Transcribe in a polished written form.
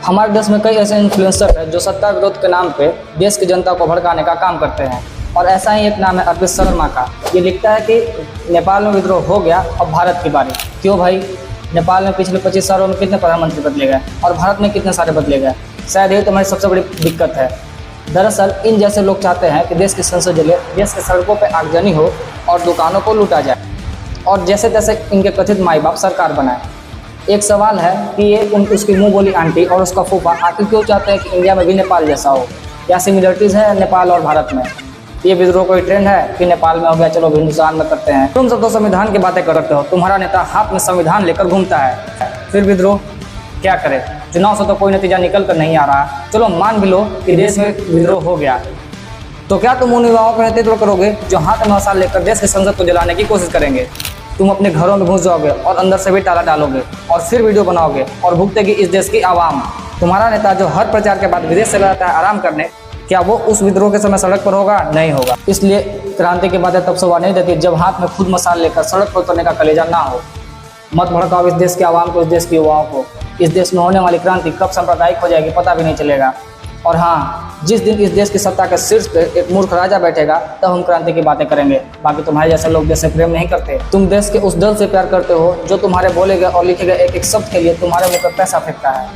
हमारे देश में कई ऐसे इन्फ्लुएंसर हैं जो सत्ता विरोध के नाम पे देश की जनता को भड़काने का काम करते हैं। और ऐसा ही एक नाम है अर्पित शर्मा का। ये लिखता है कि नेपाल में विद्रोह हो गया, अब भारत की बारी। क्यों भाई? नेपाल में पिछले 25 सालों में कितने प्रधानमंत्री बदले गए और भारत में कितने सारे बदले गए? शायद यही तुम्हारी सबसे बड़ी दिक्कत है। दरअसल इन जैसे लोग चाहते हैं कि देश की संसद जले, देश के सड़कों पर आगजनी हो और दुकानों को लूटा जाए और जैसे तैसे इनके कथित माई बाप सरकार बनाए। एक सवाल है कि ये उसकी मुंह बोली आंटी और उसका फूफा आखिर क्यों चाहते हैं कि इंडिया में भी नेपाल जैसा हो? क्या सिमिलरिटीज़ है नेपाल और भारत में? ये विद्रोह कोई ट्रेंड है कि नेपाल में हो गया, चलो हिंदुस्तान में करते हैं? तुम सब तो संविधान की बातें करते हो, तुम्हारा नेता हाथ में संविधान लेकर घूमता है, फिर विद्रोह क्या करे? चुनाव से तो कोई नतीजा निकल कर नहीं आ रहा। चलो मान भी लो कि देश में विद्रोह हो गया, तो क्या तुम उन युवाओं का नेतृत्व करोगे जो हाथ में मसाल लेकर देश की संसद को जलाने की कोशिश करेंगे? तुम अपने घरों में घुस जाओगे और अंदर से भी ताला डालोगे और फिर वीडियो बनाओगे और भुगतेगी इस देश की आवाम। तुम्हारा नेता जो हर प्रचार के बाद विदेश चला जाता है आराम करने, क्या वो उस विद्रोह के समय सड़क पर होगा? नहीं होगा। इसलिए क्रांति की बातें तब शोभा नहीं देती जब हाथ में खुद मसाल लेकर सड़क पर उतरने का कलेजा ना हो। मत भड़काओ इस देश के आवाम को, इस देश के युवाओं को। इस देश में होने वाली क्रांति कब सांप्रदायिक हो जाएगी पता भी नहीं चलेगा। और हाँ, जिस दिन इस देश की सत्ता के शीर्ष पे एक मूर्ख राजा बैठेगा तब हम क्रांति की बातें करेंगे। बाकी तुम्हारे जैसे लोग देश से प्रेम नहीं करते। तुम देश के उस दल से प्यार करते हो जो तुम्हारे बोले गए और लिखे गए एक एक शब्द के लिए तुम्हारे मुंह पर पैसा फेंकता है।